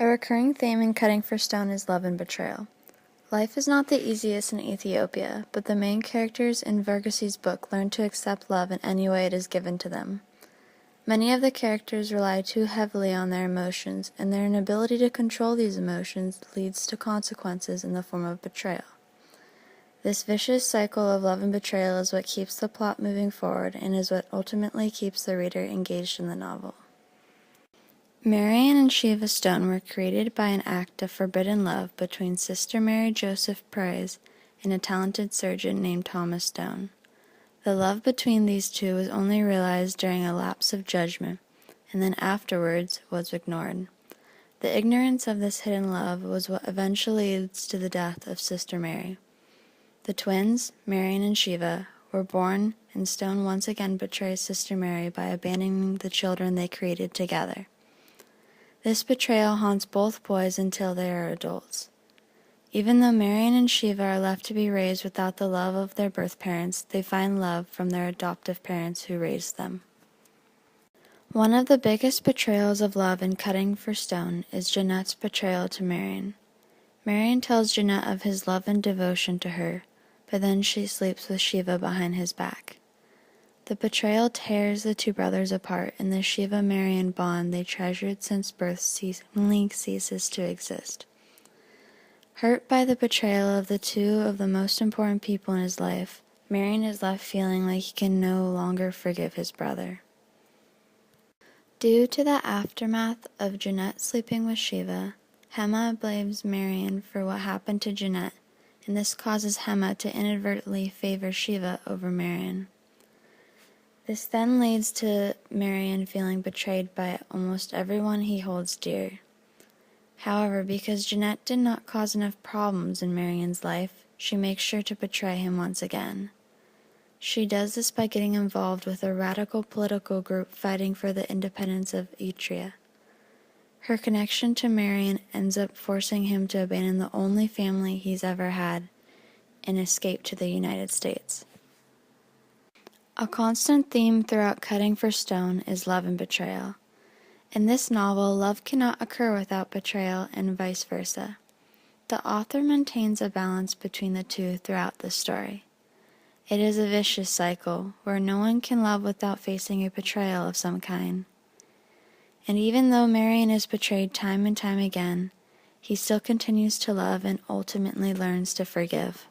A recurring theme in Cutting for Stone is love and betrayal. Life is not the easiest in Ethiopia, but the main characters in Vergesi's book learn to accept love in any way it is given to them. Many of the characters rely too heavily on their emotions, and their inability to control these emotions leads to consequences in the form of betrayal. This vicious cycle of love and betrayal is what keeps the plot moving forward and is what ultimately keeps the reader engaged in the novel. Marian and Shiva Stone were created by an act of forbidden love between Sister Mary Joseph Price and a talented surgeon named Thomas Stone. The love between these two was only realized during a lapse of judgment, and then afterwards was ignored. The ignorance of this hidden love was what eventually leads to the death of Sister Mary. The twins, Marian and Shiva, were born, and Stone once again betrays Sister Mary by abandoning the children they created together. This betrayal haunts both boys until they are adults. Even though Marian and Shiva are left to be raised without the love of their birth parents, they find love from their adoptive parents who raised them. One of the biggest betrayals of love in Cutting for Stone is Jeanette's betrayal to Marian. Marian tells Jeanette of his love and devotion to her, but then she sleeps with Shiva behind his back. The betrayal tears the two brothers apart, and the Shiva-Marian bond they treasured since birth seemingly ceases to exist. Hurt by the betrayal of two of the most important people in his life, Marian is left feeling like he can no longer forgive his brother. Due to the aftermath of Jeanette sleeping with Shiva, Hema blames Marian for what happened to Jeanette, and this causes Hema to inadvertently favor Shiva over Marian. This then leads to Marian feeling betrayed by almost everyone he holds dear. However, because Jeanette did not cause enough problems in Marian's life, she makes sure to betray him once again. She does this by getting involved with a radical political group fighting for the independence of Eritrea. Her connection to Marian ends up forcing him to abandon the only family he's ever had and escape to the United States. A constant theme throughout Cutting for Stone is love and betrayal. In this novel, love cannot occur without betrayal and vice versa. The author maintains a balance between the two throughout the story. It is a vicious cycle where no one can love without facing a betrayal of some kind. And even though Marian is betrayed time and time again, he still continues to love and ultimately learns to forgive.